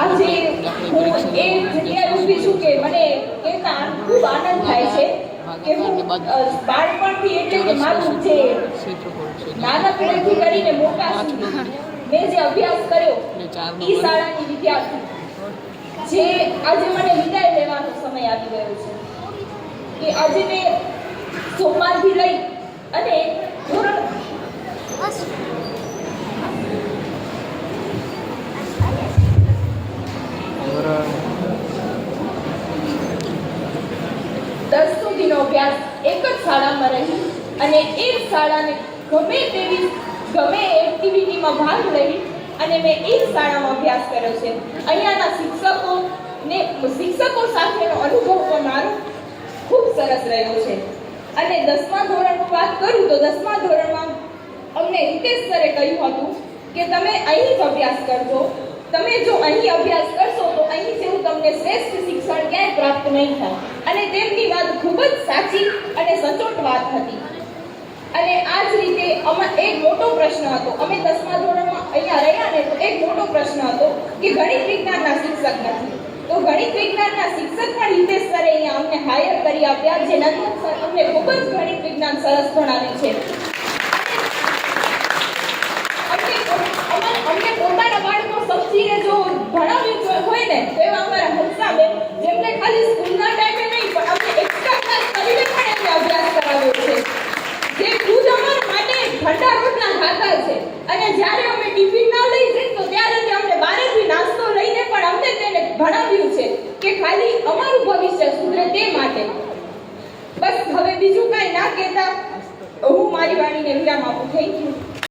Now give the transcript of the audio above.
આજે હું એ જગ્યાએ ઊભી છું કે મને કહેતા ખૂબ આનંદ થાય છે કે હું બાળપણથી એટલે કે મારું જે નાનકડેથી કરીને મોટા સુધી મેં જે અભ્યાસ કર્યો એ શાળાની વિદ્યાર્થી જે આજે મને વિદાય લેવાનો સમય આવી ગયો છે કે આજે મેં સોમવારથી લઈ અને ધોરણ 10 સુધીનો અભ્યાસ એક જ શાળામાં રહી અને એ શાળાને ગમે એક્ટિવિટીમાં ભાગ લઈ અને મેં એ શાળામાં અભ્યાસ કર્યો છે. અહીંયાના શિક્ષકો સાથેનો અનુભવ પણ મારો ખૂબ સરસ રહ્યો છે. અને 10મા ધોરણની વાત કરું તો 10મા ધોરણમાં અમને હિતેશ સરે કહ્યું હતું કે તમે અહીં જ અભ્યાસ કરજો, તમે જો અહીં અભ્યાસ કરશો તો અહીં જેવું તમને શ્રેષ્ઠ શિક્ષણ ક્યાંય પ્રાપ્ત નહીં થાય. અને તેમની વાત ખૂબ જ સાચી અને સચોટ વાત હતી. અને આ જ રીતે એક મોટો પ્રશ્ન હતો, અમે 10મા ધોરણમાં અહીંયા રહ્યા ને તો એક મોટો પ્રશ્ન હતો કે ગણિત વિજ્ઞાનના શિક્ષક નથી. તો ગણિત વિજ્ઞાનના શિક્ષક પણ હિતેશ સરે અહીંયા અમને હાયર કરી આપ્યા, જે નંદન સર અમને ખૂબ જ ગણિત વિજ્ઞાન સરસ ભણાવે છે. અમને પોતાના બાળકો સમજીને જો ભણાવ્યું હોય ને તો એવા અમારા હંસાબેન, જેમને ખાલી સ્કૂલના ટાઈમે નહીં પણ અમને એક્સ્ટ્રા ક્લાસ કરીને પણ એમને અભ્યાસ કરાવ્યો છે, જે ખુદ અમારા માટે ઠંડા રોટલા ખાતા છે. અને જ્યારે અમે ટિફિન ના લઈ જઈએ તો ત્યારે તે અમને બહારથી નાસ્તો લઈને પણ અમને તેને ભણાવ્યું છે કે ખાલી અમારું ભવિષ્ય સુધરે તે માટે. બસ હવે બીજું કાંઈ ના કહેતા હું મારી વાણીને વિરામ આપું. Thank you.